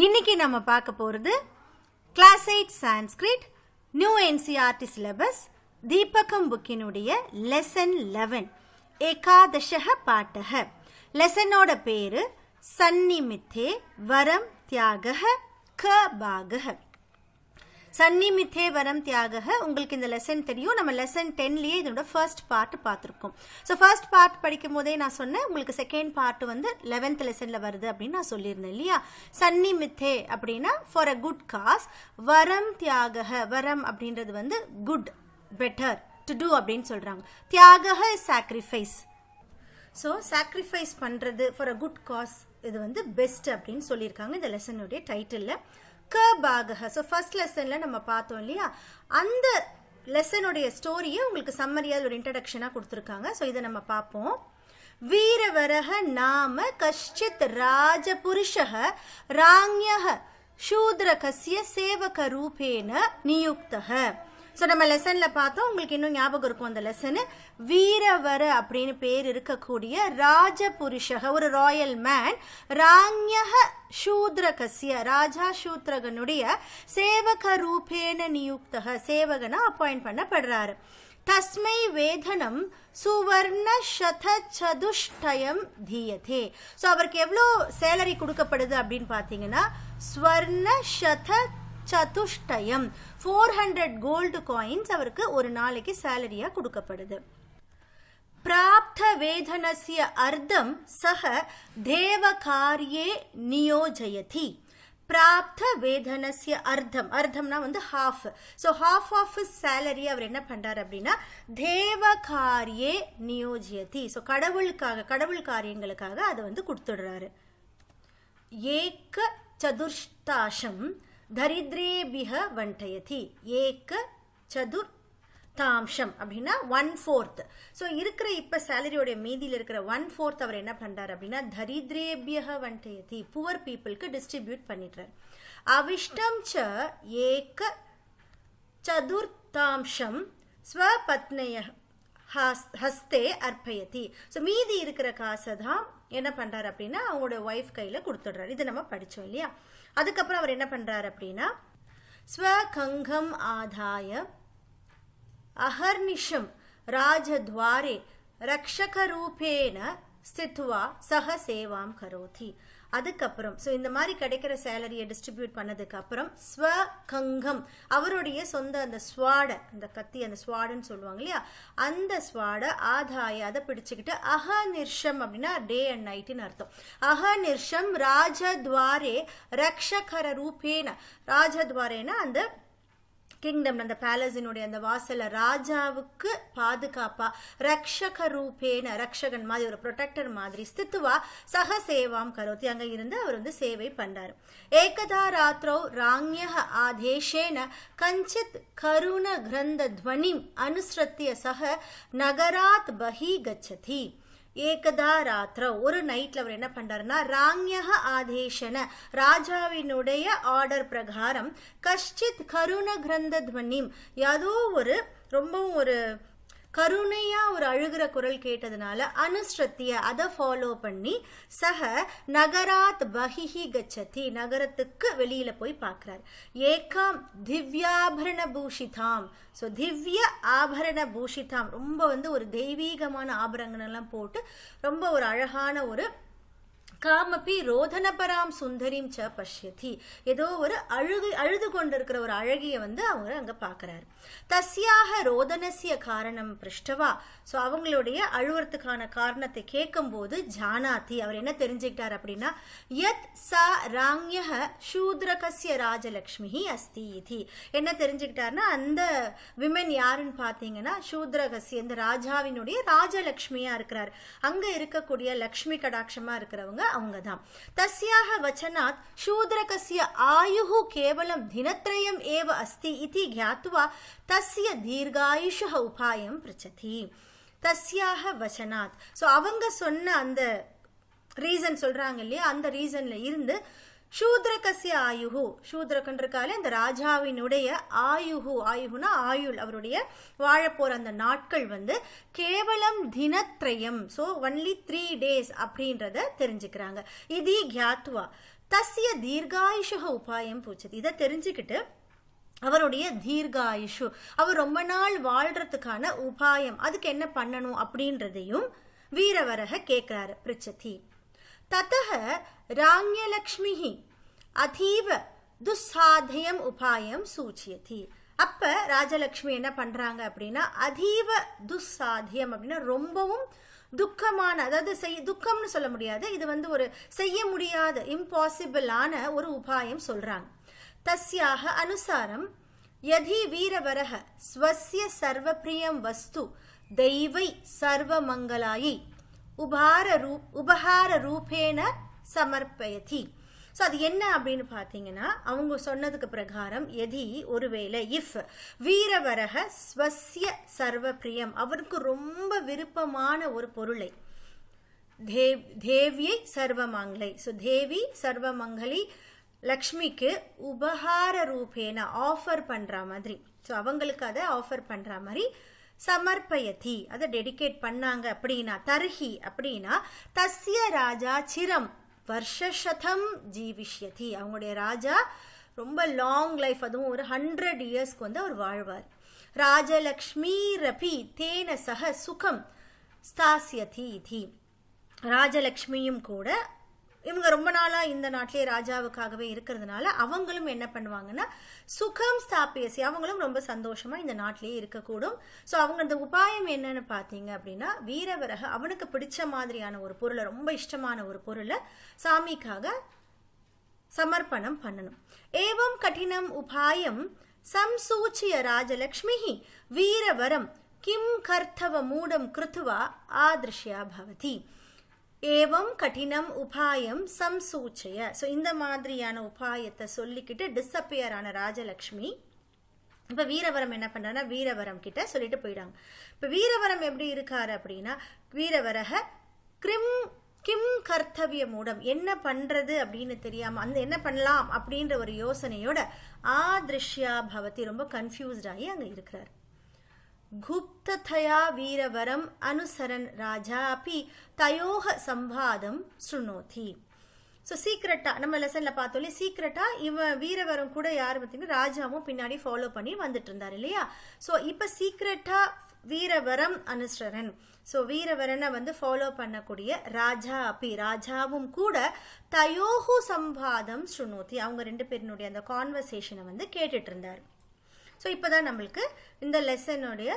இன்னைக்கு நம்ம பார்க்க போகிறது class 8 Sanskrit new NCERT syllabus Deepakam புக்கினுடைய லெசன் 11 ஏகாதசஹ பாட்டஹ. லெசனோட பேரு சன்னிமித்தே வரம் தியாகஹ க பாகஹ. சன்னிமித்தே வரம் தியாகஹ. உங்களுக்கு இந்த லெசன் தெரியும். நம்ம லெசன் 10லயே இதோட ஃபர்ஸ்ட் பார்ட் பார்த்துருக்கோம். ஸோ ஃபர்ஸ்ட் பார்ட் படிக்கும் போதே நான் சொன்னேன் உங்களுக்கு செகண்ட் பார்ட் வந்து 11th லெசன்ல வருது அப்படின்னு நான் சொல்லியிருந்தேன் இல்லையா. சன்னிமித்தே அப்படின்னா ஃபார் அ குட் காஸ், வரம் தியாகஹ. வரம் அப்படின்றது வந்து குட், பெட்டர், டு டூ அப்படின்னு சொல்றாங்க. தியாகஹ இஸ் சாக்ரிஃபைஸ். ஸோ சாக்ரிஃபைஸ் பண்ணுறது ஃபார் அ குட் காஸ், இது வந்து பெஸ்ட் அப்படின்னு சொல்லியிருக்காங்க இந்த லெசனுடைய டைட்டிலில். க பாகஹ. ஸோ ஃபர்ஸ்ட் லெசனில் நம்ம பார்த்தோம் இல்லையா, அந்த லெசனுடைய ஸ்டோரியை உங்களுக்கு சம்மரியாக ஒரு இன்ட்ரடக்ஷனாக கொடுத்துருக்காங்க. ஸோ இதை நம்ம பார்ப்போம். வீரவரஹ நாம கஷ்டித் ராஜபுருஷஹ ராஞ்யஹ சூத்ரகஸ்ய சேவக ரூபேன நியுக்தஹ. ஸோ நம்ம லெசனில் பார்த்தோம், உங்களுக்கு இன்னும் ஞாபகம் இருக்கும் அந்த லெசனு. வீரவர அப்படின்னு பேர் இருக்கக்கூடிய ராஜபுருஷக, ஒரு ராயல் மேன், ராஞ்யஹ சூத்ரகஸ்ய ராஜா சூத்ரகனுடைய சேவக ரூபேன நியுக்தஹ, சேவகனா அப்பாயிண்ட் பண்ணப்படுறாரு. தஸ்மை வேதனம் சுவர்ண சத சதுஷ்டயம் தீயதே. ஸோ அவருக்கு எவ்வளோ சேலரி கொடுக்கப்படுது அப்படின்னு பார்த்தீங்கன்னா ஸ்வர்ண சத சதுஷ்டயம், 400 கோல்டு காயின்ஸ் அவருக்கு ஒரு நாளைக்கு சேலரியா கொடுக்கப்படுது. பிராப்த வேதனஸ்ய அர்த்தம் சஹ தேவகாரியே நியோஜயதி. பிராப்த வேதனஸ்ய அர்த்தம், அர்த்தம்னா வந்து half. So half of salary அவர் என்ன பண்றாரு அப்படின்னா தேவகாரியே நியோஜயதி. ஸோ கடவுளுக்காக, கடவுள் காரியங்களுக்காக அதை வந்து கொடுத்துடுறாரு. ஏக சதுர்த்தாஷம் தரித்ரேபிஹ வண்டயதி. ஏக சதுர்த்தாம்சம் அப்படின்னா 1/4. ஸோ இருக்கிற இப்போ சேலரியோடைய மீதியில் இருக்கிற 1/4 அவர் என்ன பண்றாரு அப்படின்னா தரித்ரேபியஹ வண்டயதி, புவர் பீப்புளுக்கு டிஸ்ட்ரிபியூட் பண்ணிடுறாரு. அவிஷ்டம் ச ஏக சதுர்த்தாம்சம் ஸ்வபத்னய ஹஸ்தே அர்ப்பயதி. ஸோ மீதி இருக்கிற காசை தான் என்ன பண்றாரு அப்படின்னா அவங்களோட ஒய்ஃப் கையில கொடுத்துடுறாரு. இது நம்ம படிச்சோம் இல்லையா. அதுக்கப்புறம் அவர் என்ன பண்றாரு அப்படின்னா ஸ்வகங்கம் ஆதாய அஹர்நிஷம் ராஜத்வாரே ரக்ஷக ரூபேன ஸ்தித்வா சக சேவாம் கரோதி. அதுக்கப்புறம் ஸோ இந்த மாதிரி கிடைக்கிற சேலரியை டிஸ்ட்ரிபியூட் பண்ணதுக்கு அப்புறம் ஸ்வகங்கம், அவருடைய சொந்த அந்த ஸ்வாடை, அந்த கத்தி, அந்த ஸ்வாடுன்னு சொல்லுவாங்க இல்லையா, அந்த ஸ்வாடை ஆதாய அதை பிடிச்சுக்கிட்டு அஹநிர்ஷம் அப்படின்னா டே அண்ட் நைட்டுன்னு அர்த்தம். அஹநிர்ஷம் ராஜத்வாரே ரக்ஷகர ரூபேன. ராஜத்வாரேனா அந்த கிங்டம், அந்த பேலஸினுடைய அந்த வாசல ராஜாவுக்கு பாதுகாப்பா, ரக்ஷக ரூபேன, ரக்ஷகன் மாதிரி, ஒரு ப்ரொடெக்டர் மாதிரி, ஸ்தித்துவா சக சேவாம் கரோதி, அங்க இருந்து அவர் வந்து சேவை பண்றாரு. ஏகதா ராத்ரோ ராஞ்யஹ ஆதேஷேன கஞ்சித் கருண கிரந்த துவனிம் அனுஸ்ரத்திய சக நகராத் பஹி கச்சதி. ஏகதா ராத்திர, ஒரு நைட்ல அவர் என்ன பண்றாருன்னா ராஞ்யஹ ஆதேஷன, ராஜாவினுடைய ஆர்டர் பிரகாரம், கஷ்டித் கருண கிரந்த துவனிம், ஏதோ ஒரு ரொம்பவும் ஒரு கருணையா ஒரு அழுகிற குரல் கேட்டதுனால அனுஸ்ரத்திய அதை ஃபாலோ பண்ணி சக நகராத் பஹிஹி கச்சதி, நகரத்துக்கு வெளியில போய் பார்க்கிறார். ஏகாம் திவ்யாபரண பூஷிதாம். ஸோ திவ்ய ஆபரண பூஷிதாம், ரொம்ப வந்து ஒரு தெய்வீகமான ஆபரணங்கள்லாம் போட்டு ரொம்ப ஒரு அழகான ஒரு காமபி ரோதனபராம் சுந்தரிம் ச பஷ்யதி, ஏதோ ஒரு அழுது கொண்டிருக்கிற ஒரு அழகிய வந்து அவங்க அங்க பாக்குறாரு. தஸ்யாக ரோதனசிய காரணம் பிருஷ்டவா. ஸோ அவங்களுடைய அழுவறதுக்கான காரணத்தை கேட்கும் போது ஜானாதி, அவர் என்ன தெரிஞ்சுக்கிட்டார் அப்படின்னா யத் சா ராஞ்யஹ சூத்ரகஸ்ய ராஜலக்ஷ்மி அஸ்தி இதி. என்ன தெரிஞ்சுக்கிட்டாருன்னா அந்த விமன் யாருன்னு பார்த்தீங்கன்னா சூத்ரகஸ்ய, இந்த ராஜாவினுடைய ராஜலக்ஷ்மியா இருக்கிறார். அங்க இருக்கக்கூடிய லக்ஷ்மி கடாட்சமா இருக்கிறவங்க அவங்கதான். தஸ்யாக வச்சனாத் சூத்ரகஸ்ய ஆயுஹு கேவலம் தினத்ரயம் ஏவ அஸ்தி இதி ஞாத்வா தஸ்ய தீர்காயுஷ உபாயம் பிரச்சதி. தஸ்யாக வச்சனாத், ஸோ அவங்க சொன்ன அந்த ரீசன் சொல்றாங்க இல்லையா, அந்த ரீசன்ல இருந்து சூத்ரகஸ்ய ஆயுஹு, சூத்ரகன்றக்கால இந்த ராஜாவினுடைய ஆயுஹு, ஆயுகுனா ஆயுள், அவருடைய வாழப்போற அந்த நாட்கள் வந்து கேவலம் தினத்ரயம், ஸோ ஒன்லி 3 days அப்படின்றத தெரிஞ்சுக்கிறாங்க. இது கியாத்வா தஸ்ய தீர்காயுஷ உபாயம் பூச்சது. இதை தெரிஞ்சுக்கிட்டு அவருடைய தீர்காயுஷு, அவர் ரொம்ப நாள் வாழ்றதுக்கான உபாயம், அதுக்கு என்ன பண்ணணும் அப்படின்றதையும் வீரவரக கேட்கிறாரு பிரிச்சதி. ததஹ ராஜ்யலக்ஷ்மி அதீவ துஸ்சாதயம் உபாயம் சூச்சியதி. அப்ப ராஜலக்ஷ்மி என்ன பண்றாங்க அப்படின்னா, அதீவ துஸ்சாத்தியம் அப்படின்னா ரொம்பவும் துக்கமான, அதாவது துக்கம்னு சொல்ல முடியாது, இது ஒரு செய்ய முடியாத இம்பாசிபிளான ஒரு உபாயம் சொல்றாங்க. தஸ்யாக அனுசாரம் யதி வீரவரஹ ஸ்வஸ்ய சர்வப்ரியம் வஸ்து தெய்வை சர்வமங்கலாயை உபஹார ரூபேன சமர்ப்பயதி. ஸோ அது என்ன அப்படின்னு பார்த்தீங்கன்னா, அவங்க சொன்னதுக்கு பிரகாரம் எதி ஒருவேளை இஃப் வீரவரக ஸ்வஸ்ய சர்வப்ரியம், அவருக்கு ரொம்ப விருப்பமான ஒரு பொருளை, தேவியை சர்வமங்கலை, ஸோ தேவி சர்வமங்கலி லக்ஷ்மிக்கு உபஹார ரூபேன ஆஃபர் பண்ற மாதிரி, ஸோ அவங்களுக்கு அதை ஆஃபர் பண்ற மாதிரி சமர்ப்பயதி, அதை டெடிகேட் பண்ணாங்க அப்படின்னா, தர்ஹி அப்படின்னா தஸ்ய ராஜா சிரம் வருஷசதம் ஜீவிஷ்யதி, அவங்களுடைய ராஜா ரொம்ப லாங் லைஃப், அதுவும் ஒரு 100 இயர்ஸ்க்கு அவர் வாழ்வார். ராஜலக்ஷ்மி ரபி தேன சக சுகம் ஸ்தாஸ்யதி இதி. ராஜலக்ஷ்மியும் கூட இவங்க ரொம்ப நாளா இந்த நாட்டிலே ராஜாவுக்காகவே இருக்கிறதுனால அவங்களும் என்ன பண்ணுவாங்கன்னா சுகம் ஸ்தாபியசி, அவங்களும் ரொம்ப சந்தோஷமா இந்த நாட்டிலேயே இருக்கக்கூடும். ஸோ அவங்க அந்த உபாயம் என்னன்னு பார்த்தீங்க அப்படின்னா, வீரவரக அவனுக்கு பிடிச்ச மாதிரியான ஒரு பொருளை, ரொம்ப இஷ்டமான ஒரு பொருளை சாமிக்காக சமர்ப்பணம் பண்ணணும். ஏவம் கடினம் உபாயம் சம்சூச்சிய ராஜலக்ஷ்மி வீரவரம் கிம் கர்த்தவ மூடம் கிருத்வா ஆதிருஷ்யா பவதி. ஏவம் கடினம் உபாயம் சம்சூச்சய, ஸோ இந்த மாதிரியான உபாயத்தை சொல்லிக்கிட்டு டிஸப்பியர் ஆன ராஜலக்ஷ்மி இப்போ வீரவரம் என்ன பண்றாருன்னா, வீரவரம் கிட்ட சொல்லிட்டு போயிடாங்க. இப்போ வீரவரம் எப்படி இருக்காரு அப்படின்னா, வீரவரக கிம் கர்த்தவிய மூடம், என்ன பண்றது அப்படின்னு தெரியாம, அந்த என்ன பண்ணலாம் அப்படின்ற ஒரு யோசனையோட ஆதிருஷ்யா பவதி, ரொம்ப கன்ஃபியூஸ்டாகி அங்கே இருக்கிறார். குப்ததயா வீரவரம் அனுசரன் ராஜா அப்பி தயோக சம்பாதம் சுருணோதி. ஸோ சீக்ரெட்டா நம்ம லெசன்ல பார்த்தோம், சீக்ரெட்டா இவன் வீரவரம் கூட யார் பார்த்தீங்கன்னா ராஜாவும் பின்னாடி ஃபாலோ பண்ணி வந்துட்டு இருந்தார் இல்லையா. ஸோ இப்போ சீக்ரெட்டா வீரவரம் அனுசரன், ஸோ வீரவரனை ஃபாலோ பண்ணக்கூடிய ராஜா அப்பி, ராஜாவும் கூட தயோகு சம்பாதம் சுருணோதி, அவங்க 2 பேரினுடைய அந்த கான்வர்சேஷனை கேட்டுட்டு இருந்தார். ஸோ இப்போதான் நம்மளுக்கு இந்த லெசனுடைய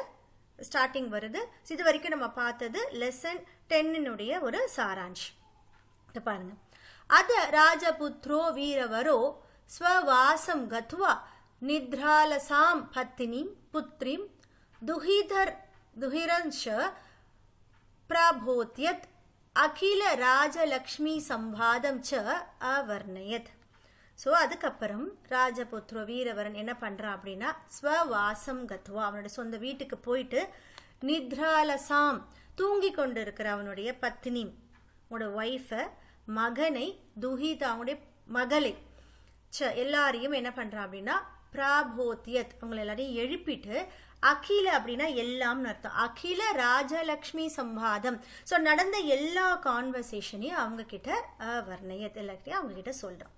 ஸ்டார்டிங் வருது. இது வரைக்கும் நம்ம பார்த்தது லெசன் 10 ஒரு சாராஞ்ச். பாருங்க, அத ராஜபுத்ரோ வீரவரோ ஸ்வவாசம் கத்வா நித்ராலசாம் பத்தினி புத்ரிம் துஹிரன்ஷ பிரபோத்யத் அகில ராஜலக்ஷ்மி சம்பாதம் ச அவர்ணயத். ஸோ அதுக்கப்புறம் ராஜபுத்ரோ வீரவரன் என்ன பண்ணுறான் அப்படின்னா, ஸ்வவாசம் கத்வா, அவனோட சொந்த வீட்டுக்கு போயிட்டு நித்ராலசாம் தூங்கி கொண்டு இருக்கிற அவனுடைய பத்னி, ஒய்ஃபை, மகனை, துஹித அவனுடைய மகளை, எல்லாரையும் என்ன பண்ணுறான் அப்படின்னா பிராபோத்தியத், அவங்களை எல்லாரையும் எழுப்பிட்டு, அகில அப்படின்னா எல்லாம்னு அர்த்தம், அகில ராஜலக்ஷ்மி சம்பாதம், ஸோ நடந்த எல்லா கான்வர்சேஷனையும் அவங்க கிட்ட வர்ணயத், எல்லாத்தையும் அவங்க கிட்ட சொல்கிறான்.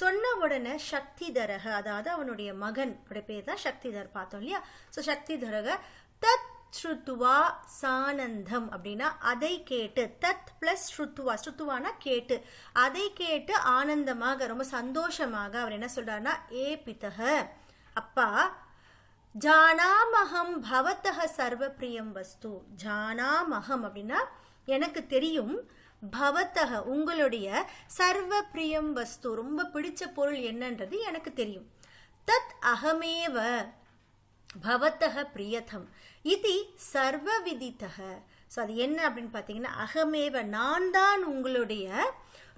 சொன்ன உடனே சக்திதரக, அதாவது அவனுடைய மகன் பேர் தான் சக்திதர் பார்த்தோம் இல்லையா. ஸோ சக்திதரக தத் ஸ்ருத்துவா சானந்தம் அப்படின்னா அதை கேட்டு, தத் பிளஸ் ஸ்ருத்துவா, ஸ்ருத்துவானா கேட்டு, அதை கேட்டு ஆனந்தமாக ரொம்ப சந்தோஷமாக அவர் என்ன சொல்றாருன்னா, ஏ பிதக அப்பா, ஜானாமகம் பவத்தக சர்வப்பிரியம் வஸ்து, ஜானாமகம் அப்படின்னா எனக்கு தெரியும், பவத்தக உங்களுடைய சர்வ பிரியம் வஸ்து ரொம்ப பிடிச்ச பொருள் என்னன்றது எனக்கு தெரியும், தத் அகமேவ பவத்தக பிரியதம் இது சர்வ விதித்தக. ஸோ அது என்ன அப்படின்னு பார்த்தீங்கன்னா, அகமேவ நான் தான் உங்களுடைய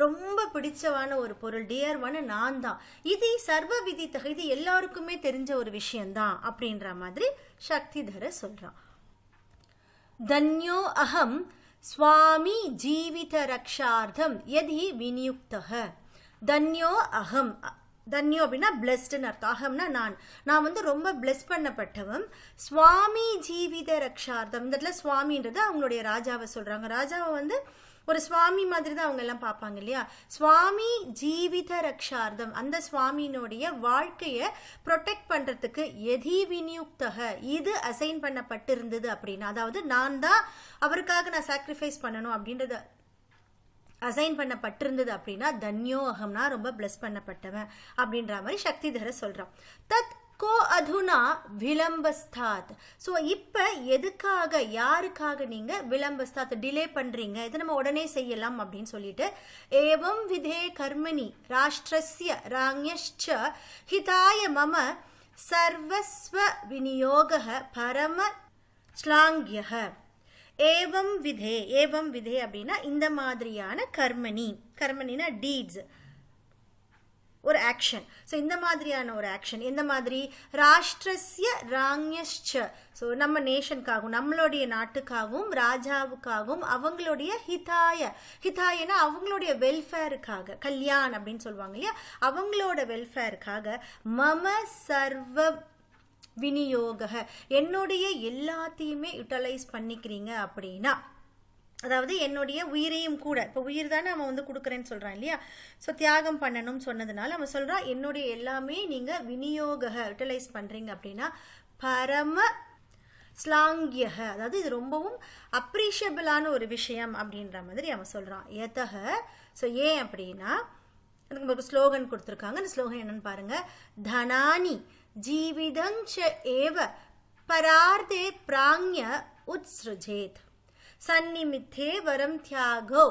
ரொம்ப பிடிச்சவான ஒரு பொருள், டியர் ஒன் நான் தான், இது சர்வ விதித்தக, இது எல்லாருக்குமே தெரிஞ்ச ஒரு விஷயம்தான் அப்படின்ற மாதிரி சக்திதர சொல்றான். தன்யோ அகம் ஸ்வாமி ஜீவித ரக்ஷார்த்தம் யதி விநியுக்தஹ. தன்யோ அகம், தன்யோ அப்படின்னா பிளஸ்டுன்னு அர்த்தம், அகம்னா நான் ரொம்ப பிளஸ் பண்ணப்பட்டவன். ஸ்வாமி ஜீவித ரக்ஷார்த்தம், இந்த இடத்துல சுவாமின்றது அவங்களுடைய ராஜாவை சொல்றாங்க. ராஜாவை ஒரு சுவாமி மாதிரி தான் அவங்க எல்லாம் பார்ப்பாங்க இல்லையா. சுவாமி ஜீவித ரக்ஷார்த்தம், அந்த சுவாமியினுடைய வாழ்க்கையை ப்ரொடெக்ட் பண்றதுக்கு எதி விநியுக்தக, இது அசைன் பண்ணப்பட்டிருந்தது அப்படின்னா, அதாவது நான் தான் அவருக்காக நான் சாக்ரிஃபைஸ் பண்ணணும் அப்படின்றத அசைன் பண்ணப்பட்டிருந்தது அப்படின்னா, தன்யோ அகம்னா ரொம்ப பிளஸ் பண்ணப்பட்டவன் அப்படின்ற மாதிரி சக்திதர சொல்றான். தத் கோ அதுனா விளம்பஸ்தாத். ஸோ இப்போ எதுக்காக யாருக்காக நீங்க விளம்பஸ்தாத் டிலே பண்றீங்க, இதை நம்ம உடனே செய்யலாம் அப்படின்னு சொல்லிட்டு, ஏவம் விதே கர்மணி ராஷ்டிரஸ்ய ராங்யஷ்ச ஹிதாய மம சர்வஸ்வ விநியோக பரம ஸ்லாங்கியக. ஏவம் விதே, ஏவம் விதே அப்படின்னா இந்த மாதிரியான கர்மணி, கர்மணினா டீட்ஸ், ஒரு ஆக்ஷன். ஸோ இந்த மாதிரியான ஒரு ஆக்ஷன் எந்த மாதிரி, ராஷ்டிரஸ்ய ராங்யஷ்ச, ஸோ நம்ம நேஷனுக்காகவும் நம்மளுடைய நாட்டுக்காகவும் ராஜாவுக்காகவும் அவங்களுடைய ஹிதாய, ஹிதாயனா அவங்களுடைய வெல்ஃபேருக்காக, கல்யாண் அப்படின்னு சொல்லுவாங்க இல்லையா, அவங்களோட வெல்ஃபேருக்காக, மம சர்வ விநியோக, என்னுடைய எல்லாத்தையுமே யூட்டிலைஸ் பண்ணிக்கிறீங்க அப்படின்னா, அதாவது என்னுடைய உயிரையும் கூட, இப்போ உயிர் தானே அவன் வந்து கொடுக்குறேன்னு சொல்கிறான் இல்லையா, ஸோ தியாகம் பண்ணணும்னு சொன்னதுனால அவன் சொல்கிறான் என்னுடைய எல்லாமே நீங்கள் விநியோக யூட்டிலைஸ் பண்ணுறீங்க அப்படின்னா, பரம ஸ்லாங்கியக, அதாவது இது ரொம்பவும் அப்ரிஷியபிளான ஒரு விஷயம் அப்படின்ற மாதிரி அவன் சொல்கிறான். எதக, ஸோ ஏன் அப்படின்னா அதுக்கு நமக்கு ஸ்லோகன் கொடுத்துருக்காங்க. அந்த ஸ்லோகன் என்னன்னு பாருங்க. தனானி ஜீவிதஞ்ச ஏவ பரார்த்தே பிராங்ய உத்ஸ்ருஜேத் சந்நிமித்தே வரம் தியாகோ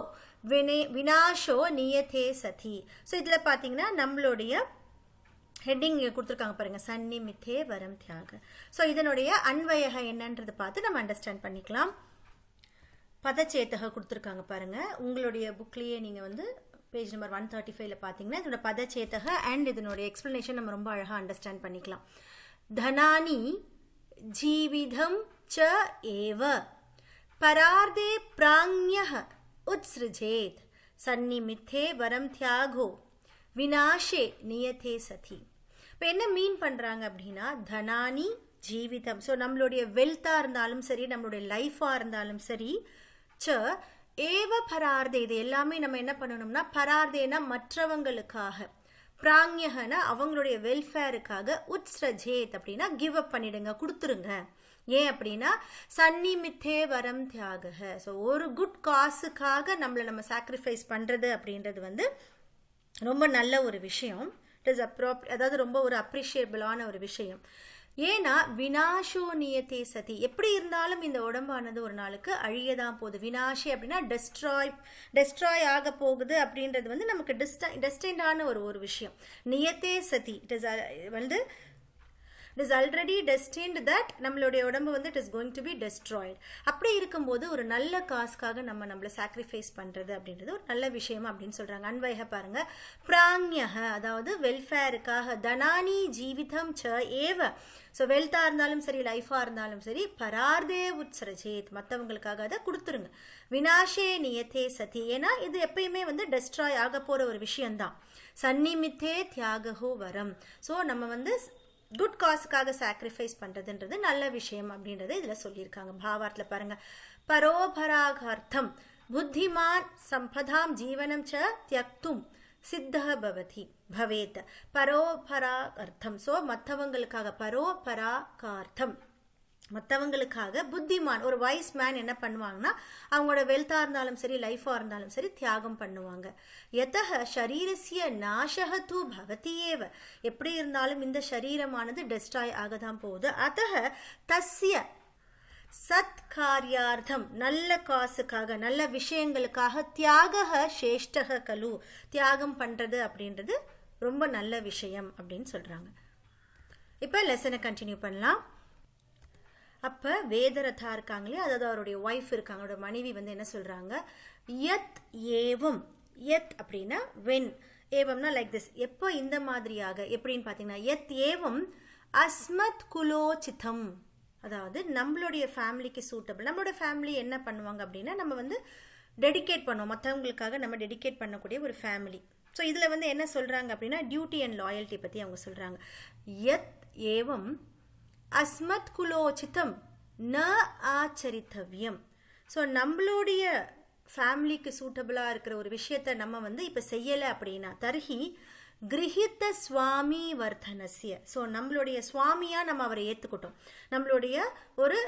வினாஷோ நியதே சதி. ஸோ இதில் பார்த்தீங்கன்னா நம்மளுடைய ஹெட்டிங் கொடுத்துருக்காங்க பாருங்க, சந்நிமித்தே வரம் தியாக. ஸோ இதனுடைய அன்வயக என்னன்றது பார்த்து நம்ம அண்டர்ஸ்டாண்ட் பண்ணிக்கலாம். பதச்சேத்தக கொடுத்துருக்காங்க பாருங்க, உங்களுடைய புக்லேயே நீங்கள் வந்து பேஜ் நம்பர் 135 பார்த்தீங்கன்னா இதோட பதச்சேத்தக அண்ட் இதனுடைய எக்ஸ்பிளனேஷன் நம்ம ரொம்ப அழகாக அண்டர்ஸ்டாண்ட் பண்ணிக்கலாம். தனானி ஜீவிதம் ச ஏவ பரார்தே பிராங்யஹ உத்ஸ்ருஜேத் சந்நிமித்தே வரம் தியாகோ வினாஷே நியதே சதி. இப்போ என்ன மீன் பண்ணுறாங்க அப்படின்னா, தனானி ஜீவிதம், ஸோ நம்மளுடைய வெல்த்தாக இருந்தாலும் சரி, நம்மளுடைய லைஃபாக இருந்தாலும் சரி, ச ஏவ பரார்தே, இது எல்லாமே நம்ம என்ன பண்ணணும்னா, பரார்தேனா மற்றவங்களுக்காக, பிராங்யகனா அவங்களுடைய வெல்ஃபேருக்காக, உத்ஸ்ரஜேத் அப்படின்னா கிவ் அப் பண்ணிடுங்க, கொடுத்துருங்க. ஏன் அப்படின்னா சந்நிமித்தே வரம் தியாக, ஸோ ஒரு குட் காசுக்காக நம்மளை நம்ம சாக்ரிஃபைஸ் பண்ணுறது அப்படின்றது வந்து ரொம்ப நல்ல ஒரு விஷயம். இட் இஸ் அதாவது ரொம்ப ஒரு அப்ரிஷியபிளான ஒரு விஷயம். ஏன்னா வினாஷோ நியதே சதி, எப்படி இருந்தாலும் இந்த உடம்பானது ஒரு நாளுக்கு அழியதான் போகுது. வினாஷி அப்படின்னா டெஸ்ட்ராய் ஆக போகுது அப்படின்றது வந்து நமக்கு டெஸ்டைண்டான ஒரு விஷயம். நியதே சதி, இட் இஸ் வந்து it is already destined that நம்மளுடைய உடம்பு வந்து it is going to be destroyed. அப்படி இருக்கும்போது ஒரு நல்ல காசுக்காக நம்மளை சாக்ரிஃபைஸ் பண்ணுறது அப்படின்றது ஒரு நல்ல விஷயம் அப்படின்னு சொல்கிறாங்க. அன்வைக பாருங்க, பிராங்யக அதாவது வெல்ஃபேருக்காக, தனானி ஜீவிதம் ச ஏவ, ஸோ வெல்த்தாக இருந்தாலும் சரி, லைஃபாக இருந்தாலும் சரி, பரார்தே உத்ஸ்ரஜேத் மற்றவங்களுக்காக அதை கொடுத்துருங்க. வினாஷே நியதே சதி, ஏன்னா இது எப்பயுமே வந்து டெஸ்ட்ராய் ஆக போகிற ஒரு விஷயம்தான். சந்நிமித்தே தியாகஹோ வரம், ஸோ நம்ம வந்து குட் காசுக்காக சாக்ரிஃபைஸ் பண்ணுறதுன்றது நல்ல விஷயம் அப்படின்றத இதில் சொல்லியிருக்காங்க. பாவார்த்தில் பாருங்க, பரோபராகார்த்தம் புத்திமான் சம்பதாம் ஜீவனம் ச தியக்தும் சித்தः பவதி பவேத். பரோபராகார்த்தம், ஸோ மற்றவங்களுக்காக, பரோபராகார்த்தம் மற்றவங்களுக்காக, புத்திமான் ஒரு வைஸ் மேன் என்ன பண்ணுவாங்கன்னா அவங்களோட வெல்த்தாக இருந்தாலும் சரி, லைஃபாக இருந்தாலும் சரி தியாகம் பண்ணுவாங்க. எத்தக ஷரீரஸ்ய நாசக தூ பவதி ஏவ, எப்படி இருந்தாலும் இந்த சரீரமானது டெஸ்ட்ராய் ஆகதான் போகுது. அத்தக தஸ்ய சத் காரியார்த்தம் நல்ல காசுக்காக, நல்ல விஷயங்களுக்காக, தியாக சேஷ்டக கலு, தியாகம் பண்ணுறது அப்படின்றது ரொம்ப நல்ல விஷயம் அப்படின்னு சொல்கிறாங்க. இப்போ லெசனை கண்டினியூ பண்ணலாம். அப்போ வேதரதா இருக்காங்களே, அதாவது அவருடைய ஒய்ஃப் இருக்காங்க, அவரோட மனைவி வந்து என்ன சொல்கிறாங்க, யத் ஏவம், யத் அப்படின்னா வென், ஏவம்னா லைக் திஸ், எப்போ இந்த மாதிரியாக, எப்படின்னு பார்த்தீங்கன்னா, யத் ஏவம் அஸ்மத் குலோச்சிதம், அதாவது நம்மளுடைய ஃபேமிலிக்கு சூட்டபிள். நம்மளோட ஃபேமிலி என்ன பண்ணுவாங்க அப்படின்னா, நம்ம வந்து டெடிகேட் பண்ணுவோம், மற்றவங்களுக்காக நம்ம டெடிகேட் பண்ணக்கூடிய ஒரு ஃபேமிலி. ஸோ இதில் வந்து என்ன சொல்கிறாங்க அப்படின்னா, டியூட்டி அண்ட் லாயல்ட்டி பற்றி அவங்க சொல்கிறாங்க. யத் ஏவம் அஸ்மத் குலோச்சிதம் ந ஆச்சரித்தவ்யம், ஸோ நம்மளுடைய ஃபேமிலிக்கு சூட்டபிளா இருக்கிற ஒரு விஷயத்த நம்ம வந்து இப்ப செய்யல அப்படின்னா தர்ஹி கிரஹித சுவாமி வர்தனஸ்ய. ஸோ நம்மளுடைய சுவாமியா நம்ம அவரை ஏத்துக்கிட்டோம், நம்மளுடைய ஒரு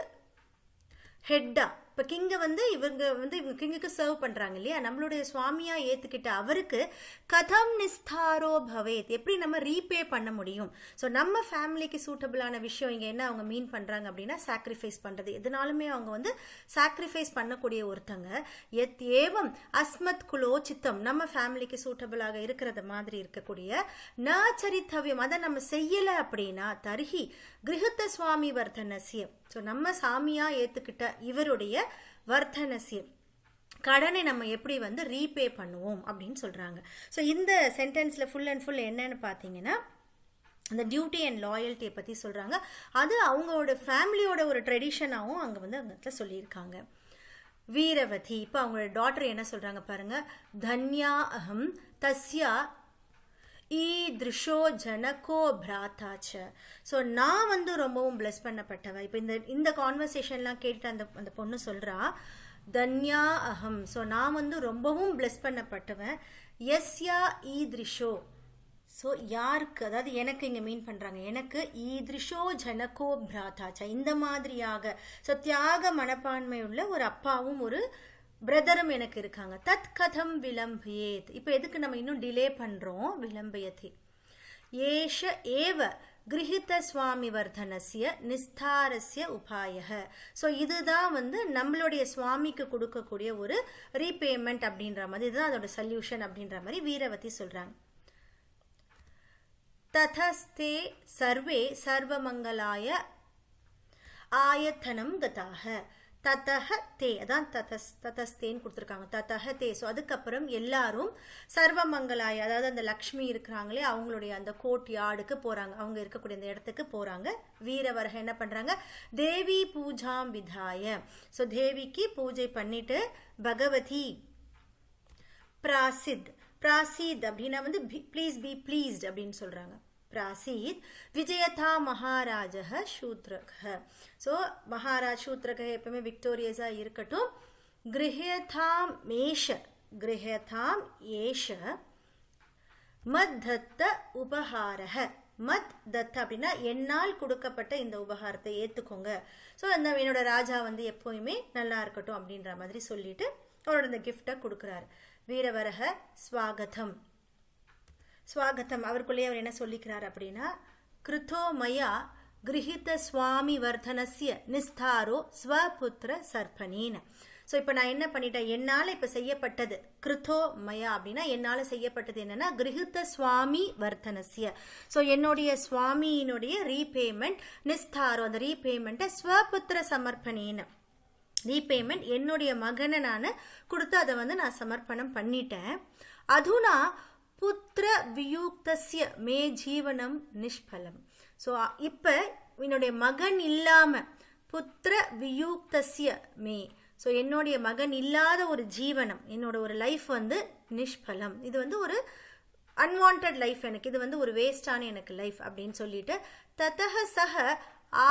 ஹெட்டா. இப்போ கிங்கை வந்து இவங்க கிங்குக்கு சர்வ் பண்ணுறாங்க இல்லையா, நம்மளுடைய சுவாமியா ஏற்றுக்கிட்ட அவருக்கு கதம் நிஸ்தாரோ பவேத், எப்படி நம்ம ரீபே பண்ண முடியும். ஸோ நம்ம ஃபேமிலிக்கு சூட்டபிளான விஷயம் இங்கே என்ன அவங்க மீன் பண்ணுறாங்க அப்படின்னா சாக்ரிஃபைஸ் பண்ணுறது. எதனாலுமே அவங்க வந்து சாக்ரிஃபைஸ் பண்ணக்கூடிய ஒருத்தங்க. எத் ஏவம் அஸ்மத் குலோச்சித்தம், நம்ம ஃபேமிலிக்கு சூட்டபிளாக இருக்கிறத மாதிரி இருக்கக்கூடிய ந சரித்தவியம், அதை நம்ம செய்யலை அப்படின்னா தர்ஹி கிரஹித சுவாமி வர்தனசியம். ஸோ நம்ம சாமியா ஏற்றுக்கிட்ட இவருடைய வர்தனசியம், கடனை நம்ம எப்படி வந்து ரீபே பண்ணுவோம் அப்படின்னு சொல்றாங்க. ஸோ இந்த சென்டென்ஸ்ல ஃபுல் அண்ட் ஃபுல் என்னன்னு பார்த்தீங்கன்னா அந்த டியூட்டி அண்ட் லாயல்ட்டியை பற்றி சொல்கிறாங்க. அது அவங்களோட ஃபேமிலியோட ஒரு ட்ரெடிஷனாகவும் அங்கே வந்து அந்த சொல்லியிருக்காங்க. வீரவதி, இப்போ அவங்களோட டாட்டர் என்ன சொல்கிறாங்க பாருங்க, தன்யா அஹம் தஸ்யா ஈத்ருஷோ ஜனகோ பிராத்தாச்ச. ஸோ நான் வந்து ரொம்பவும் பிளஸ் பண்ணப்பட்டவன். இப்போ இந்த கான்வர்சேஷன்லாம் கேட்டு அந்த பொண்ணு சொல்கிறா தன்யா அஹம், ஸோ நான் வந்து ரொம்பவும் பிளஸ் பண்ணப்பட்டவன். எஸ்யா ஈத்ருஷோ, ஸோ யாருக்கு, அதாவது எனக்கு இங்கே மீன் பண்ணுறாங்க, எனக்கு ஈத்ருஷோ ஜனகோ பிராத்தாச்ச, இந்த மாதிரியாக ஸோ தியாக மனப்பான்மை உள்ள ஒரு அப்பாவும் ஒரு பிரதரும் எனக்கு இருக்காங்க. தத் கதம் விளம்பியேத், இப்போ எதுக்கு நம்ம இன்னும் டிலே பண்ணுறோம், விளம்பியதி. ஏஷ ஏவ கிரஹித சுவாமி வர்தனஸ்ய நிஸ்தாரஸ்ய உபாயக. ஸோ இதுதான் வந்து நம்மளுடைய சுவாமிக்கு கொடுக்கக்கூடிய ஒரு ரீபேமெண்ட் அப்படின்ற மாதிரி, இதுதான் அதோட சொல்யூஷன் அப்படின்ற மாதிரி வீரவதி சொல்கிறாங்க. ததஸ்தே சர்வே சர்வமங்கலாய ஆயத்தனம் கதாக. ததஹ தே, அதான் ததஸ்தேன்னு கொடுத்துருக்காங்க, ததஹ தே. ஸோ அதுக்கப்புறம் எல்லாரும் சர்வமங்கலாய, அதாவது அந்த லக்ஷ்மி இருக்கிறாங்களே அவங்களுடைய அந்த கோர்ட் யார்டுக்கு போகிறாங்க, அவங்க இருக்கக்கூடிய அந்த இடத்துக்கு போகிறாங்க. வீரவரக என்ன பண்ணுறாங்க, தேவி பூஜாம் விதாய. ஸோ தேவிக்கு பூஜை பண்ணிட்டு பகவதி பிராசித், பிராசித் அப்படின்னா வந்து ப்ளீஸ் பி ப்ளீஸ்ட் அப்படின்னு சொல்கிறாங்க. பிராசீத் விஜயதா மகாராஜ சூத்ரக. ஸோ மகாராஜ் சூத்ரக எப்பவுமே விக்டோரியஸாக இருக்கட்டும். கிரஹ்யதாம் மேஷ, கிரஹ்யதாம் ஏஷ மத் தத்த உபஹாரக. மத் தத்த அப்படின்னா என்னால் கொடுக்கப்பட்ட இந்த உபகாரத்தை ஏற்றுக்கோங்க. ஸோ அந்த என்னோட ராஜா வந்து எப்போயுமே நல்லா இருக்கட்டும் அப்படின்ற மாதிரி சொல்லிட்டு அவரோட இந்த கிஃப்டை கொடுக்குறாரு. வீரவரக ஸ்வாகதம், ஸ்வாகத்தம். அவருக்குள்ளேயே அவர் என்ன சொல்லிக்கிறார் அப்படின்னா கிருத்தோ மயா கிரஹித சுவாமி வர்தனஸ்ய நிஸ்தாரோ ஸ்வபுத்திர சர்பனேன. ஸோ இப்போ நான் என்ன பண்ணிட்டேன், என்னால் இப்போ செய்யப்பட்டது கிருத்தோ மயா அப்படின்னா என்னால் செய்யப்பட்டது என்னன்னா கிரஹித சுவாமி வர்தனஸ்ய. ஸோ என்னுடைய சுவாமியினுடைய ரீபேமெண்ட் நிஸ்தாரோ, அந்த ரீபேமெண்ட்டை ஸ்வபுத்திர சமர்ப்பணேன, ரீபேமெண்ட் என்னுடைய மகனை நான் கொடுத்து அதை வந்து நான் சமர்ப்பணம் பண்ணிட்டேன். அதுனா புத்திர வியூக்தஸ்ய மே ஜீவனம் நிஷ்பலம். ஸோ இப்போ என்னுடைய மகன் இல்லாமல் புத்திர வியூக்தஸ்ய மே, ஸோ என்னுடைய மகன் இல்லாத ஒரு ஜீவனம், என்னோட ஒரு லைஃப் வந்து நிஷ்பலம், இது வந்து ஒரு அன்வான்ட் லைஃப், எனக்கு இது வந்து ஒரு வேஸ்டான எனக்கு லைஃப் அப்படின்னு சொல்லிட்டு ததஹ சஹ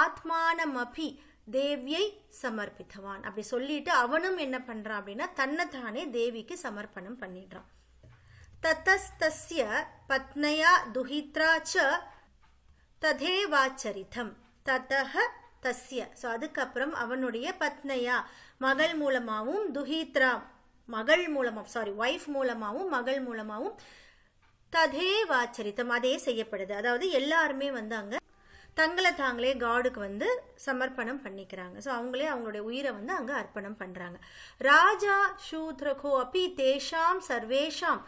ஆத்மானமபி தேவியை சமர்ப்பித்தவான் அப்படி சொல்லிட்டு அவனும் என்ன பண்றான் அப்படின்னா தன்னைத்தானே தேவிக்கு சமர்ப்பணம் பண்ணிடுறான். ததஸ்தஸ்ய பத்னயா துஹித்ரா ச ததேவாச்சரிதம். ததஹ தஸ்ய, ஸோ அதுக்கப்புறம் அவனுடைய பத்னையா மகள் மூலமாகவும், துஹித்ரா மகள் மூலமாகவும், சாரி ஒய்ஃப் மூலமாகவும் மகள் மூலமாகவும், ததேவாச்சரிதம் அதே செய்யப்படுது. அதாவது எல்லாருமே வந்து அங்கே தங்களை தாங்களே காடுக்கு வந்து சமர்ப்பணம் பண்ணிக்கிறாங்க. ஸோ அவங்களே அவங்களுடைய உயிரை வந்து அங்கே அர்ப்பணம் பண்ணுறாங்க. ராஜா சூத்ரகோ அப்பி தேஷாம் சர்வேஷாம்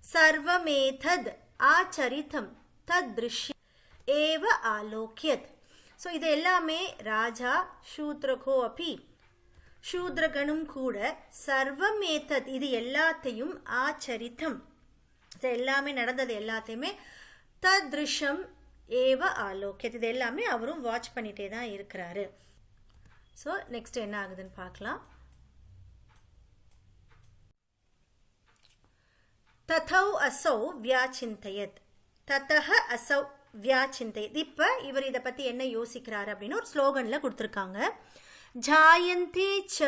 சர்வமேதத் ஆச்சரிதம் தத் திருஷ்ய ஏவ ஆலோக்கியத். ஸோ இது எல்லாமே ராஜா சூத்ரகோ அப்பி, சூத்ரகனும் கூட, சர்வமேதத் இது எல்லாத்தையும், ஆச்சரித்தம் எல்லாமே நடந்தது எல்லாத்தையுமே, தத்ருஷம் ஏவ ஆலோக்கியத் இது எல்லாமே அவரும் வாட்ச் பண்ணிட்டே தான் இருக்கிறாரு. ஸோ நெக்ஸ்ட் என்ன ஆகுதுன்னு பார்க்கலாம். ததௌ அசௌ வியாச்சிந்தயத், ததஹ அசௌ வியாச்சிந்தயத். இப்போ இவர் இதை பற்றி என்ன யோசிக்கிறாரு அப்படின்னு ஒரு ஸ்லோகனில் கொடுத்துருக்காங்க. ஜாயந்தே ச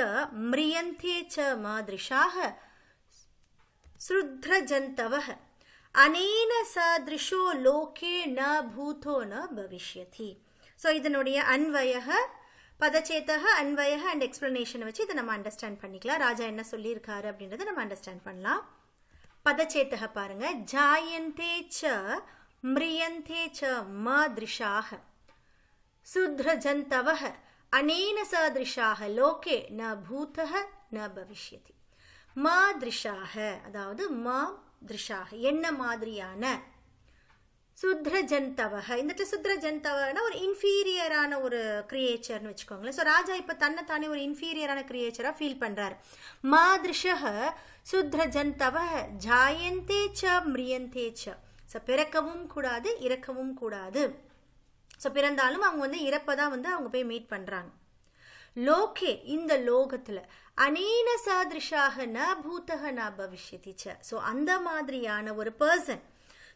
மிரியந்தே ச மாத்ருஷாஹ ஸ்ருத்ரஜந்தவஹ அனேன சத்ருஷோ லோகே ந பூதோ ந பவிஷ்யதி. ஸோ இதனுடைய அன்வயக பதச்சேதக அன்வயக அண்ட் எக்ஸ்பிளனேஷனை வச்சு இதை நம்ம அண்டர்ஸ்டாண்ட் பண்ணிக்கலாம். ராஜா என்ன சொல்லியிருக்காரு அப்படின்றத நம்ம அண்டர்ஸ்டாண்ட் பண்ணலாம். பதச்சேதக பாருங்க. ஜாயந்தே ச மிரியந்தே ச மாத்ருஷாஹ சுத்ரஜந்தவஹ அனேன சத்ருஷாஹ லோகே ந பூதஹ ந பவிஷ்யதி. மாத்ருஷாஹ அதாவது மாத்ருஷாஹ என்ன மாதிரியான, சுத்ரஜந்தவஹ இந்த சுத்ரஜந்தவனா ஒரு இன்ஃபீரியரான ஒரு கிரியேச்சர்னு வச்சுக்கோங்களேன். ஸோ ராஜா இப்போ தன்னைத்தானே ஒரு இன்ஃபீரியரான கிரியேச்சரா ஃபீல் பண்றாரு. மாத்ருஷஹ சுத்ரஜந்தவஹ ஜாயந்தே ச மிரியந்தே ச. ஸோ பிறக்கவும் கூடாது இறக்கவும் கூடாது. ஸோ பிறந்தாலும் அவங்க வந்து இறப்பதான் வந்து அவங்க போய் மீட் பண்றாங்க. லோகே இந்த லோகத்துல அனேன சாதிருஷாக ந பூதக ந பவிஷ்யதி ச. ஸோ அந்த மாதிரியான ஒரு பர்சன்,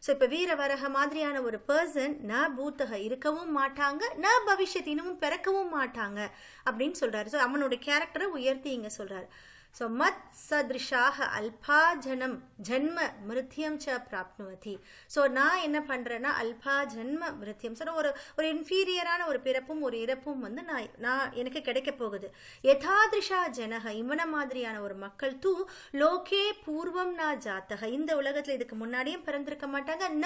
ஸோ இப்போ வீரவரக மாதிரியான ஒரு பர்சன் ந பூத்தக இருக்கவும் மாட்டாங்க, ந பவிஷ்யத்தி இன்னமும் பிறக்கவும் மாட்டாங்க அப்படின்னு சொல்றாரு. ஸோ அவனுடைய கேரக்டரை உயர்த்தி இங்க சொல்றாரு. ஸோ மத் சதிருஷாக அல்பா ஜனம் ஜன்ம மிருத்தியம் ச பிராப்னுவதி. ஸோ நான் என்ன பண்றேன்னா அல்பா ஜன்ம மிருத்தியம், ஸோ ஒரு இன்ஃபீரியரான ஒரு பிறப்பும் ஒரு இறப்பும் வந்து நான் எனக்கு கிடைக்க போகுது. யதாதிருஷா ஜனக இவன மாதிரியான ஒரு மக்கள் தூ லோகே பூர்வம் ந ஜாத்தக இந்த உலகத்துல இதுக்கு முன்னாடியும் பிறந்திருக்க மாட்டாங்க, ந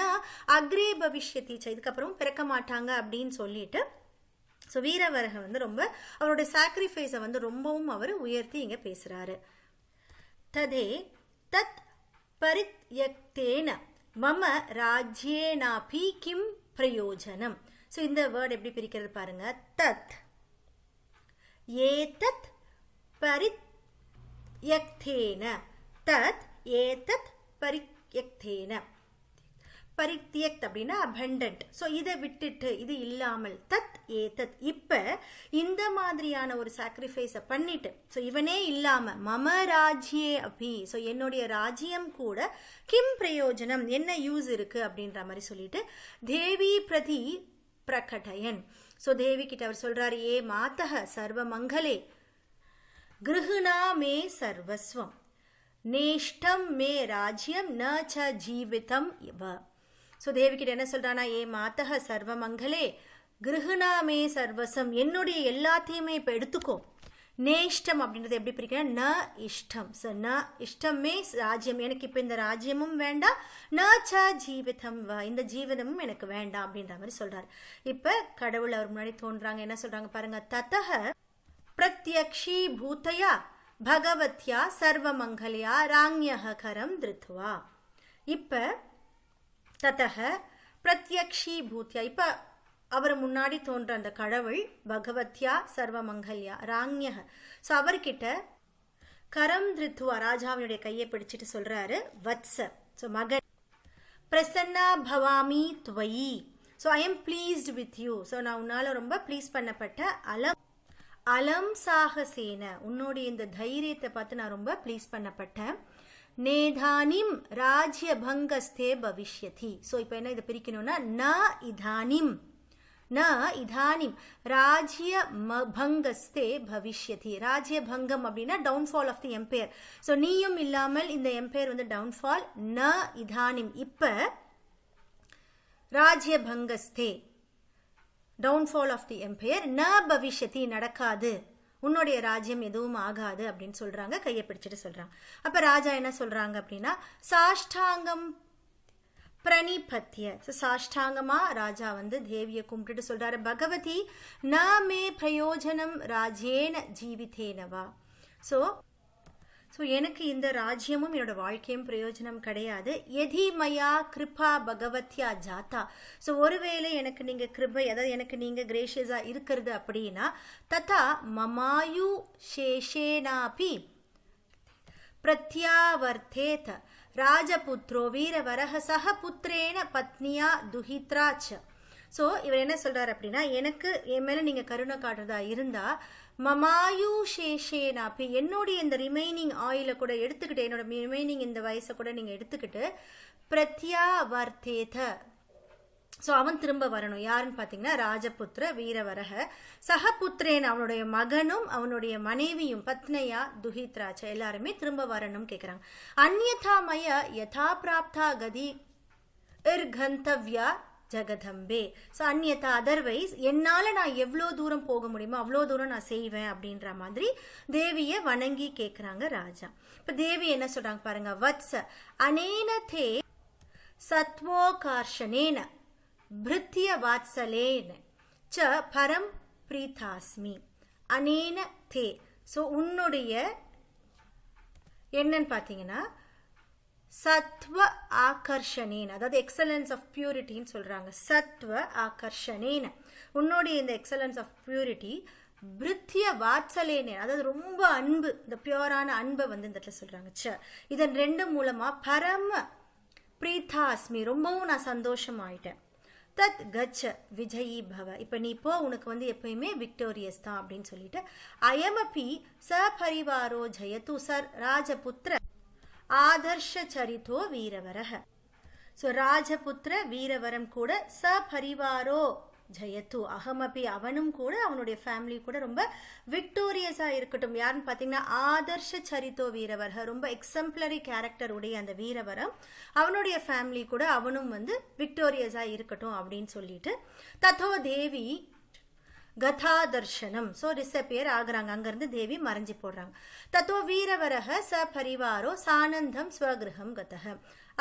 அக்ரே பவிஷ்யதி ச இதுக்கப்புறமும் பிறக்க மாட்டாங்க அப்படின்னு சொல்லிட்டு ஸோ வீரவரக வந்து ரொம்ப அவருடைய சாக்ரிஃபைஸை வந்து ரொம்பவும் அவர் உயர்த்தி இங்க பேசுறாரு. ததே தத் பரித்யக்தேன மம ராஜ்யேனாபி கிம் பிரயோஜனம். ஸோ இந்த வேர்ட் எப்படி பிரிக்கிறது பாருங்க. தத் ஏதத் பரித்யக்தேன, தத் ஏதத் பரித்யக்தேன. பரித்யக்த் அப்படின்னா அபண்டன்ட். ஸோ இதை விட்டுட்டு இது இல்லாமல் தத் ஏதத் இப்ப இந்த மாதிரியான ஒரு சாக்ரிஃபைஸை பண்ணிட்டு ஸோ இவனே இல்லாம மம ராஜ்யே அபி, ஸோ என்னுடைய ராஜ்யம் கூட கிம் பிரயோஜனம் என்ன யூஸ் இருக்கு அப்படின்ற மாதிரி சொல்லிட்டு தேவி பிரதி பிரகடயன். ஸோ தேவி கிட்ட அவர் சொல்றாரு, ஏ மாதக சர்வ மங்களே கிருஹுணா மே சர்வஸ்வம் நேஷ்டம் மே ராஜ்யம் ந ச ஜீவிதம் இவ. ஸோ தேவிகிட்ட என்ன சொல்றானா, ஏ மாதக சர்வ மங்களே கிருஹுணாமே சர்வசம் என்னுடைய எல்லாத்தையுமே இப்போ எடுத்துக்கோ. நேஷ்டம் அப்படின்றது எப்படி பிரிக்கிறேன், ந இஷ்டம். ஸோ ந இஷ்டமே ராஜ்யம், எனக்கு இப்போ இந்த ராஜ்யமும் வேண்டாம், ந ச ஜீவிதம் வ இந்த ஜீவிதமும் எனக்கு வேண்டாம் அப்படின்ற மாதிரி சொல்றாரு. இப்போ கடவுள் அவர் முன்னாடி தோன்றாங்க, என்ன சொல்றாங்க பாருங்க. ததஹ பிரத்யக்ஷீ பூதயா பகவத்யா சர்வமங்கல்யா ராங்யஹ கரம் திருத்வா. இப்ப ததஹ பிரத்யக்ஷீ பூத்யா இப்ப அவர் முன்னாடி தோன்ற அந்த கடவுள் பகவத்யா சர்வமங்கல்யா ராங்யஹ. ஸோ அவர்கிட்ட கரம் திருத்வா ராஜாவினுடைய கையை பிடிச்சிட்டு சொல்றாரு, வத்ச ஸோ மகன், பிரசன்னா பவாமி துவயி, so I am pleased with you, so நான் உன்னால ரொம்ப ப்ளீஸ் பண்ணப்பட்ட, அலம் சாகசேன உன்னுடைய இந்த தைரியத்தை பார்த்து நான் ரொம்ப ப்ளீஸ் பண்ணப்பட்டேன். நேதானிம் ராஜ்ய பங்கஸ்தே பவிஷ்யதி. ஸோ இப்போ என்ன இதை பிரிக்கணும்னா ந இதானிம் ராஜ்ய பங்கஸ்தே பவிஷ்யதி. ராஜ்ய பங்கம் அப்படின்னா downfall of the empire. So நீயும் இல்லாமல் இந்த எம்பையர் வந்து டவுன்ஃபால். ந இதானிம் இப்ப ராஜ்ய பங்கஸ்தே டவுன்ஃபால் ஆஃப் தி எம்பையர், ந பவிஷ்யதி நடக்காது, உன்னுடைய ராஜ்யம் எதுவும் ஆகாது அப்படின்னு சொல்றாங்க, கையை பிடிச்சிட்டு சொல்றாங்க. அப்ப ராஜா என்ன சொல்றாங்க அப்படின்னா சாஷ்டாங்கம் பிரணிபத்திய. சாஷ்டாங்கமா ராஜா வந்து தேவியை கும்பிட்டுட்டு சொல்றாரு, பகவதி ந மே பிரயோஜனம் ராஜ்யேன ஜீவிதேனவா. ஸோ எனக்கு இந்த ராஜ்யமும் என்னோட வாழ்க்கையும் பிரயோஜனம் கிடையாது. எதி மயா கிருபா பகவத்யா ஜாத்தா. ஸோ ஒருவேளை எனக்கு நீங்க கிருபை, அதாவது எனக்கு நீங்க கிரேஷியஸா இருக்கிறது அப்படின்னா ததா மமாயு சேஷேனாபி பிரத்யாவர்த்தேத ராஜபுத்ரோ வீரவரஹ சக புத்திரேன பத்னியா துஹித்ராச்ச. ஸோ இவர் என்ன சொல்றாரு அப்படின்னா, எனக்கு என் மேல நீங்க கருணை காட்டுறதா இருந்தா மமாயு சேஷேனாபி என்னுடைய இந்த ரிமைனிங் ஆயிலை கூட எடுத்துக்கிட்டு, என்னோட ரிமைனிங் இந்த வயசை கூட நீங்க எடுத்துக்கிட்டு பிரத்யாவர்த்தேத ஸோ அவன் திரும்ப வரணும். யாருன்னு பார்த்தீங்கன்னா ராஜபுத்திர வீரவரக சகபுத்திரேன், அவனுடைய மகனும் அவனுடைய மனைவியும் பத்னையா துஹித்ராச்ச எல்லாருமே திரும்ப வரணும் கேட்குறாங்க. அந்யதா மய யதா பிராப்தா கதி இர்கந்தவ்யா ஜெகதம்பே. ஸோ அந்நியதா அதர்வைஸ் என்னால் நான் எவ்வளோ தூரம் போக முடியுமோ அவ்வளோ தூரம் நான் செய்வேன் அப்படின்ற மாதிரி தேவியை வணங்கி கேட்குறாங்க ராஜா. இப்போ தேவி என்ன சொல்கிறாங்க பாருங்க. வத்ச அனேன தே சத்வோகார்ஷனேன பிருத்திய வாத்சலேன ச பரம் பிரீதாஸ்மி அனேன தே. ஸோ உன்னுடைய என்னன்னு பார்த்தீங்கன்னா சத்வ ஆகர்ஷணேன, அதாவது எக்ஸலன்ஸ் ஆஃப் பியூரிட்டின்னு சொல்றாங்க. சத்வ ஆகர்ஷணேன உன்னுடைய இந்த எக்ஸலன்ஸ் ஆஃப் பியூரிட்டி பிருத்திய வாத்சலேன, அதாவது ரொம்ப அன்பு, இந்த பியூரான அன்பை வந்து இந்த இடத்துல சொல்றாங்க. இதன் ரெண்டு மூலமா பரம பிரீதாஸ்மி ரொம்பவும் நான் சந்தோஷம் ஆயிட்டேன். தத் கச்ச விஜயி பவ, இப்போ நீ இப்போ உனக்கு வந்து எப்பயுமே விக்டோரியஸ் தான் அப்படின்னு சொல்லிட்டு அயமபி சபரிவாரோ ஜெயது சர் ராஜபுத்திர ஆதர்ஷ சரிதோ வீரவரக. ஸோ ராஜபுத்திர வீரவரம் கூட சபரிவாரோ ஜெயத்து அகமபி அவனும் கூட அவனுடைய ஃபேமிலி கூட ரொம்ப விக்டோரியஸா இருக்கட்டும். யாருன்னு பார்த்தீங்கன்னா ஆதர்ஷ சரிதோ வீரவரக, ரொம்ப எக்ஸம்ப்ளரி கேரக்டர் உடைய அந்த வீரவரம் அவனுடைய ஃபேமிலி கூட அவனும் வந்து விக்டோரியஸா இருக்கட்டும் அப்படின்னு சொல்லிட்டு ததோ தேவி கதா தர்ஷனம். ஸோ டிஸப்பியர் ஆகுறாங்க, அங்கிருந்து தேவி மறைஞ்சி போடுறாங்க. தத்தோ வீரவரக ச பரிவாரோ சானந்தம் ஸ்வகிரகம் கதக.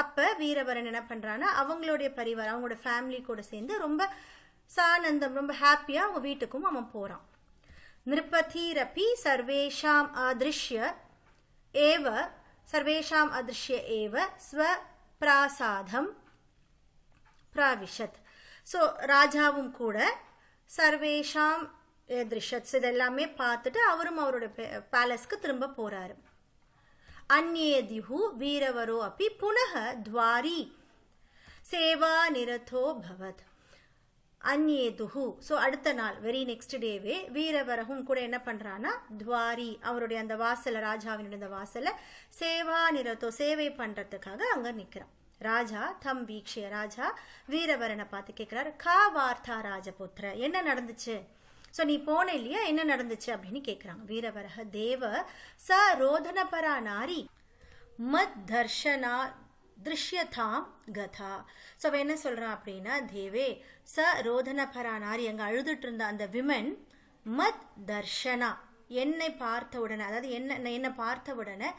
அப்ப வீரவரன் என்ன பண்றான்னா அவங்களுடைய பரிவாரம் அவங்களோட ஃபேமிலி கூட சேர்ந்து ரொம்ப சானந்தம் ரொம்ப ஹாப்பியா அவங்க வீட்டுக்கும் அவன் போறான். நிருபதிரபி சர்வேஷாம் அதிருஷ்ய ஏவ ஸ்வ பிராசாதம் பிராவிஷத். ஸோ ராஜாவும் கூட சர்வேஷாம் எதிர்ஷத் இதெல்லாமே பார்த்துட்டு அவரும் அவரோட பேலஸ்க்கு திரும்ப போறாரு. அந்நேதிஹு வீரவரோ அப்படி புனக துவாரி சேவா நிரதோ பவத். அந்நேதுஹு, ஸோ அடுத்த நாள் வெரி நெக்ஸ்ட் டேவே வீரவரகும் கூட என்ன பண்றான்னா துவாரி அவருடைய அந்த வாசல ராஜாவினுடைய அந்த வாசல சேவா நிரதோ சேவை பண்றதுக்காக அங்க நிக்கிறான். ராஜா தம் வீக்ஷிய, ராஜா வீரவரனை பார்த்து கேட்கிறாரு. கா வார்த்தா ராஜபுத்திர, என்ன நடந்துச்சு? ஸோ நீ போன இல்லையா, என்ன நடந்துச்சு அப்படின்னு கேட்குறாங்க. வீரவரக தேவ ச ரோதனபரா நாரி மத் தர்ஷனா திருஷ்யதாம் கதா. ஸோ அவன் என்ன சொல்றான் அப்படின்னா தேவே ச ரோதனபரா நாரி, அங்கே அழுதுட்டு இருந்த அந்த விமன் மத் தர்ஷனா என்னை பார்த்த உடனே, அதாவது என்னை பார்த்த உடனே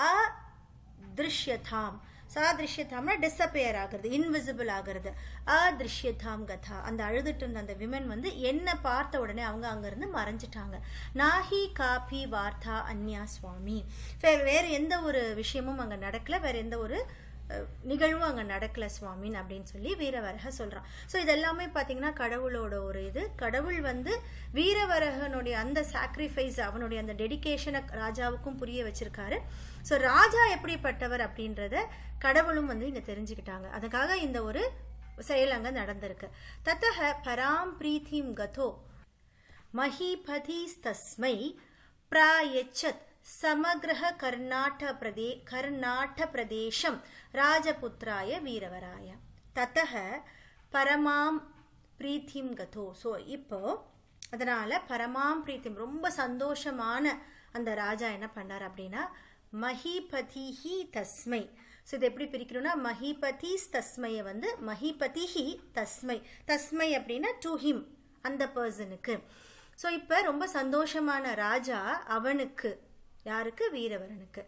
அதிருஷ்யதாம், சாதிருஷ்யதாம்னா டிஸப்பியர் ஆகிறது, இன்விசிபிள் ஆகிறது. அதிருஷ்யதாம் கதா, அந்த அழுதுட்டு இருந்த அந்த விமன் வந்து என்ன பார்த்த உடனே அவங்க அங்கிருந்து மறைஞ்சிட்டாங்க. நாஹி காபி வார்த்தா அன்யா சுவாமி, வேற எந்த ஒரு விஷயமும் அங்க நடக்கல, வேற எந்த ஒரு நிகழ்வும் அங்க நடக்கல சுவாமின் அப்படின்னு சொல்லி வீரவரக சொல்றான். ஸோ இதெல்லாமே பார்த்தீங்கன்னா கடவுளோட ஒரு இது. கடவுள் வந்து வீரவரகனுடைய அந்த சாக்ரிஃபைஸ் அவனுடைய அந்த டெடிகேஷனை ராஜாவுக்கும் புரிய வச்சிருக்காரு. ஸோ ராஜா எப்படிப்பட்டவர் அப்படின்றத கடவுளும் வந்து இங்க தெரிஞ்சுக்கிட்டாங்க. அதுக்காக இந்த ஒரு செயல் அங்க நடந்திருக்கு. தத்தக பராம் பிரீத்திம் கதோ மஹிபதிஸ்தஸ்மை பிராயச்சத் சமக்ரஹ கர்நாட பிரதேசம் ராஜபுத்திராய வீரவராய. தத்தக பரமாம் பிரீத்திம் கதோ. ஸோ இப்போ அதனால பரமாம் பிரீத்திம் ரொம்ப சந்தோஷமான அந்த ராஜா என்ன பண்ணார் அப்படின்னா மஹிபதிஹி தஸ்மை. ஸோ இது எப்படி பிரிக்கணும்னா மஹிபதிஸ் தஸ்மையை வந்து மஹிபதிஹி தஸ்மை, தஸ்மை அப்படின்னா டு ஹிம் அந்த பர்சனுக்கு. ஸோ இப்போ ரொம்ப சந்தோஷமான ராஜா அவனுக்கு, யாருக்கு? வீரவரனுக்கு.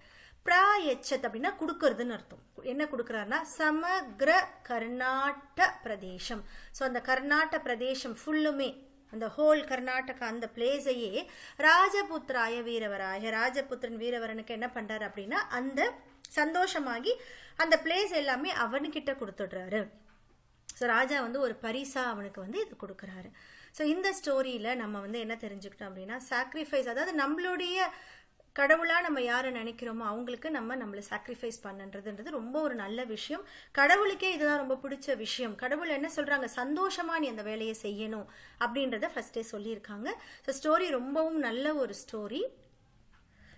பிராயச்சத் அப்படின்னா கொடுக்கறதுன்னு அர்த்தம். என்ன கொடுக்கறாருன்னா சமக்ர கர்நாட பிரதேசம். ஸோ அந்த கர்நாடக பிரதேசம் ஃபுல்லுமே, அந்த ஹோல் கர்நாடகா அந்த பிளேஸையே ராஜபுத்திராய வீரவராய, ராஜபுத்திரன் வீரவரனுக்கு என்ன பண்றாரு அப்படின்னா அந்த சந்தோஷமாகி அந்த பிளேஸ் எல்லாமே அவனுக்கிட்ட கொடுத்துடுறாரு. ஸோ ராஜா வந்து ஒரு பரிசா அவனுக்கு வந்து இது கொடுக்குறாரு. ஸோ இந்த ஸ்டோரியில நம்ம வந்து என்ன தெரிஞ்சுக்கிட்டோம் அப்படின்னா சாக்ரிஃபைஸ், அதாவது நம்மளுடைய கடவுளா நம்ம யாரை நினைக்கிறோமோ அவங்களுக்கு நம்மளை சாக்ரிஃபைஸ் பண்ணுன்றதுன்றது ரொம்ப ஒரு நல்ல விஷயம். கடவுளுக்கே இதுதான் ரொம்ப பிடிச்ச விஷயம். கடவுள் என்ன சொல்றாங்க, சந்தோஷமா நீ அந்த வேலையை செய்யணும் அப்படின்றத ஃபர்ஸ்டே சொல்லியிருக்காங்க. ஸோ ஸ்டோரி ரொம்பவும் நல்ல ஒரு ஸ்டோரி.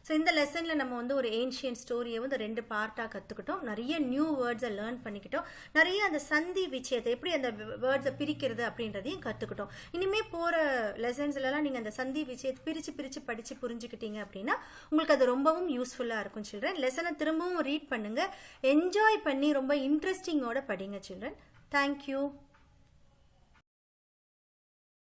ஸோ இந்த லெசனில் நம்ம வந்து ஒரு ஏன்ஷியன் ஸ்டோரியை வந்து 2 பார்ட்டாக கற்றுக்கிட்டோம். நிறைய நியூ வேர்ட்ஸை லேர்ன் பண்ணிக்கிட்டோம். நிறைய அந்த சந்தி விச்சயத்தை எப்படி அந்த வேர்ட்ஸை பிரிக்கிறது அப்படின்றதையும் கற்றுக்கிட்டோம். இனிமேல் போகிற லெசன்ஸ்லாம் நீங்கள் அந்த சந்தி விச்சயத்தை பிரித்து படித்து புரிஞ்சுக்கிட்டீங்க அப்படின்னா உங்களுக்கு அது ரொம்பவும் யூஸ்ஃபுல்லாக இருக்கும் சில்ட்ரன். லெசனை திரும்பவும் ரீட் பண்ணுங்கள், என்ஜாய் பண்ணி ரொம்ப இன்ட்ரெஸ்டிங்கோட படிங்க சில்ட்ரன். தேங்க்யூ.